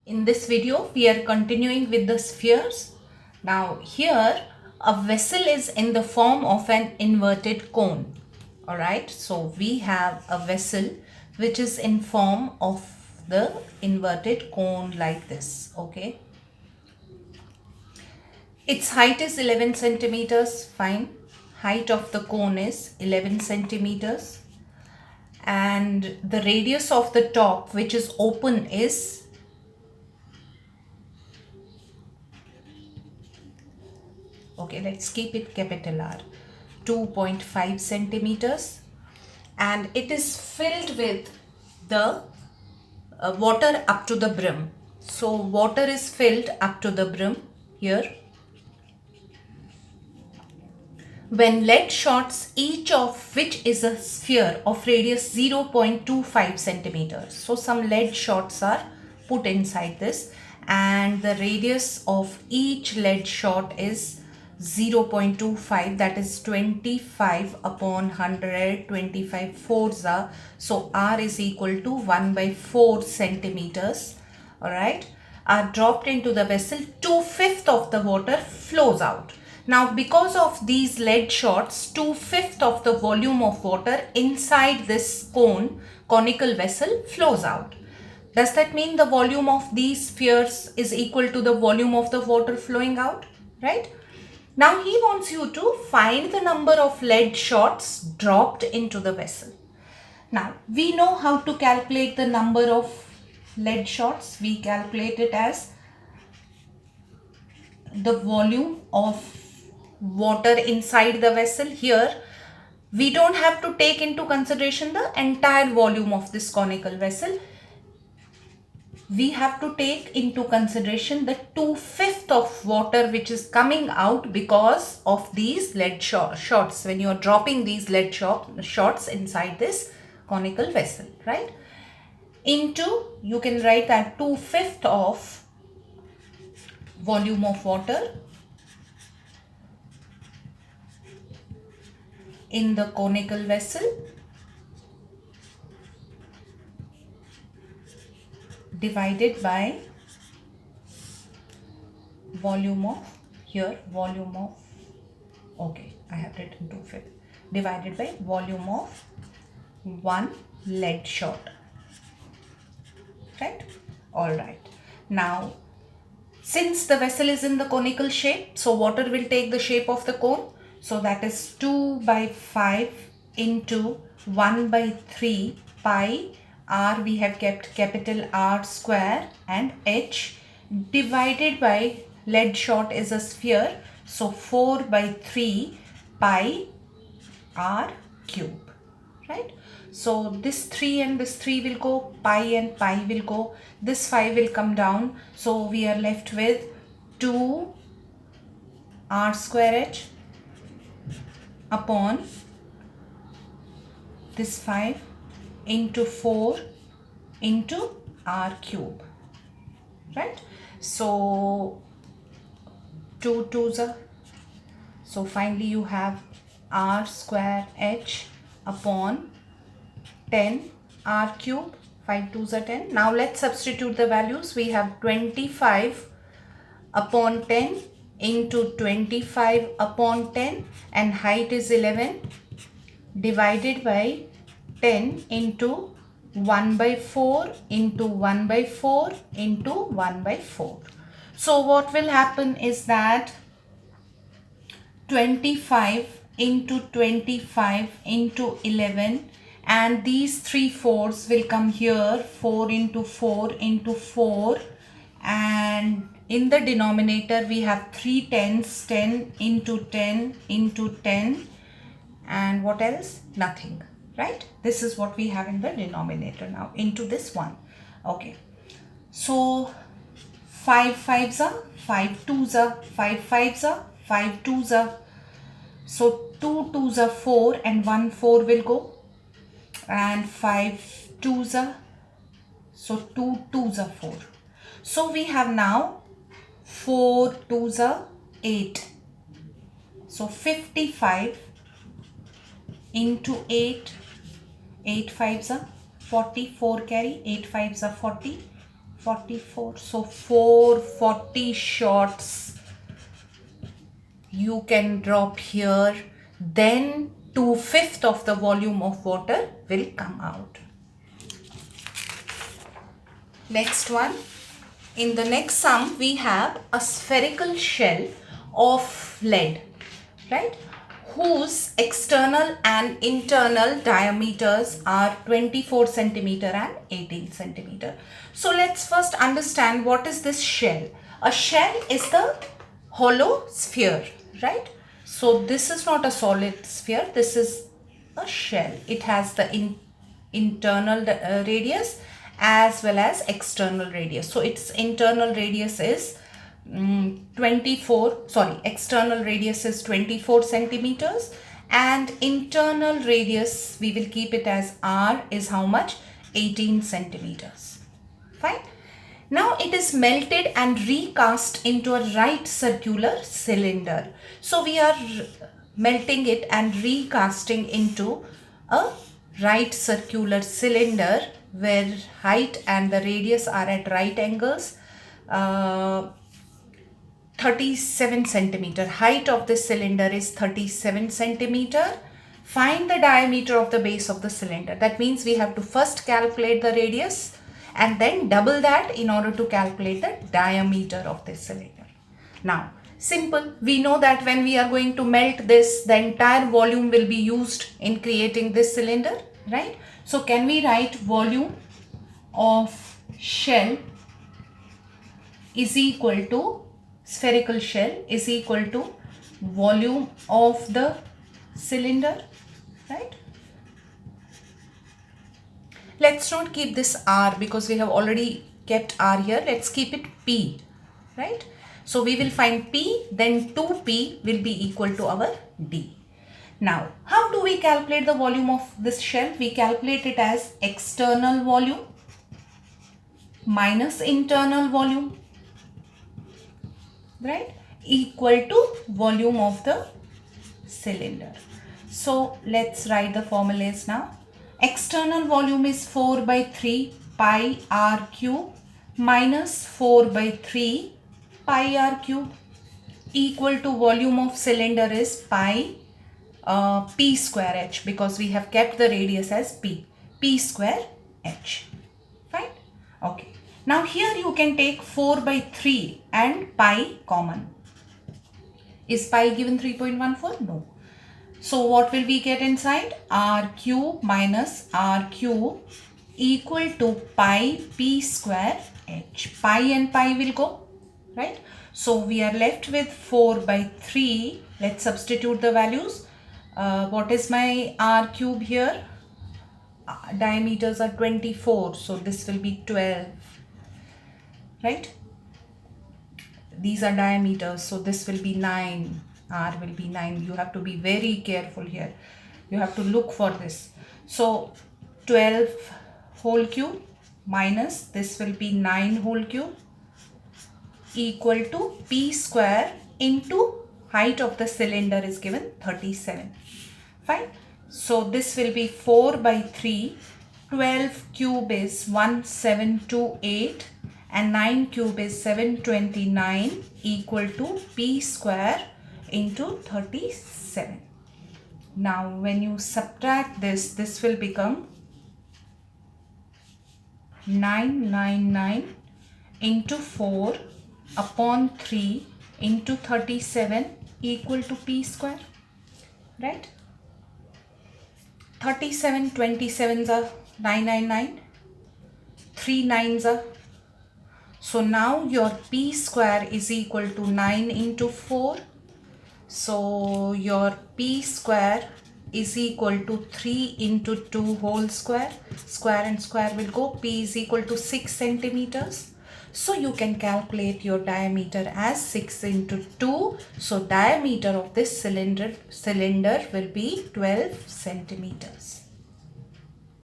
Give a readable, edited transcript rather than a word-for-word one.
In this video, we are continuing with the spheres. Now here, a vessel is in the form of an inverted cone. Alright, so we have a vessel which is in form of the inverted cone like this. Okay. Its height is 11 centimeters. Fine. Height of the cone is 11 centimeters. And the radius of the top, which is open, is okay, let's keep it capital R, 2.5 centimeters, and it is filled with the water up to the brim. So water is filled up to the brim here. When lead shots, each of which is a sphere of radius 0.25 centimeters. So some lead shots are put inside this, and the radius of each lead shot is 0.25, that is 25 upon 100, 25 fours are, so R is equal to 1/4 centimeters. Alright, are dropped into the vessel. 2/5 of the water flows out. Now because of these lead shots, 2/5 of the volume of water inside this conical vessel flows out. Does that mean the volume of these spheres is equal to the volume of the water flowing out? Right? Now he wants you to find the number of lead shots dropped into the vessel. Now we know how to calculate the number of lead shots. We calculate it as the volume of water inside the vessel. Here we don't have to take into consideration the entire volume of this conical vessel. We have to take into consideration the 2/5 of water which is coming out because of these lead shots when you are dropping these lead shots inside this conical vessel, right? Into, you can write that 2/5 of volume of water in the conical vessel divided by volume of, here volume of, okay, I have written 2/5, divided by volume of one lead shot, right? All right, now since the vessel is in the conical shape, so water will take the shape of the cone. So that is 2/5 into 1/3 pi R, we have kept capital R square, and H divided by lead shot is a sphere, so 4/3 pi R cube, right? So this 3 and this 3 will go, pi and pi will go, this 5 will come down, so we are left with 2 R square H upon this 5 into 4 into R cube, right? So 2 2s are, so finally you have R square H upon 10 R cube, 5 2s are 10. Now let's substitute the values. We have 25 upon 10 into 25 upon 10, and height is 11, divided by 10 into 1/4 into 1/4 into 1/4. So what will happen is that 25 into 25 into 11, and these 3 4s will come here, 4 into 4 into 4, and in the denominator we have 3 10s, 10 into 10 into 10, and what else? Nothing, right? This is what we have in the denominator now into this one. Okay, so 5 5s are, 5 2s are, 5 5s are, 5 2s are, so 2 2s are 4 and 1 4 will go, and 5 2s are, so 2 2s are 4. So we have now 4 2s are 8, so 55 into 8, 8 5s are 40, 4 carry, 8 5s are 40, 44. So 440 shots you can drop here. Then 2/5 of the volume of water will come out. Next one. In the next sum, we have a spherical shell of lead, right, whose external and internal diameters are 24 centimeter and 18 centimeter. So let's first understand what is this shell. A shell is the hollow sphere, right? So this is not a solid sphere, this is a shell. It has the internal radius as well as external radius. So its internal radius is external radius is 24 centimeters and internal radius, we will keep it as R, is how much? 18 centimeters. Fine. Now it is melted and recast into a right circular cylinder. So we are melting it and recasting into a right circular cylinder where height and the radius are at right angles. 37 centimeter. Height of this cylinder is 37 centimeter. Find the diameter of the base of the cylinder. That means we have to first calculate the radius and then double that in order to calculate the diameter of this cylinder. Now, simple. We know that when we are going to melt this, the entire volume will be used in creating this cylinder, right? So, can we write volume of shell is equal to, spherical shell is equal to volume of the cylinder, right? Let's not keep this R because we have already kept R here. Let's keep it P, right? So we will find P, then 2P will be equal to our D. Now, how do we calculate the volume of this shell? We calculate it as external volume minus internal volume, right, equal to volume of the cylinder. So let's write the formulas now. External volume is 4 by 3 pi r cube minus 4 by 3 pi r cube equal to volume of cylinder is pi p square h, because we have kept the radius as p square h. Fine. Okay. Now here you can take 4 by 3 and pi common. Is pi given 3.14? No. So what will we get inside? R cube minus R cube equal to pi p square h. Pi and pi will go, right? So we are left with 4 by 3. Let's substitute the values. What is my R cube here? Diameters are 24. So this will be 12, right? These are diameters. So this will be 9. R will be 9. You have to be very careful here. You have to look for this. So 12 whole cube minus this will be 9 whole cube equal to p square into height of the cylinder is given 37. Fine. So this will be 4 by 3. 12 cube is 1728 and 9 cube is 729 equal to p square into 37. Now when you subtract this, this will become 999 into 4 upon 3 into 37 equal to p square, right? 37 27s are 999, 3 9s are. So now your p square is equal to 9 into 4. So your p square is equal to 3 into 2 whole square. Square and square will go. P is equal to 6 centimeters. So you can calculate your diameter as 6 into 2. So diameter of this cylinder will be 12 centimeters.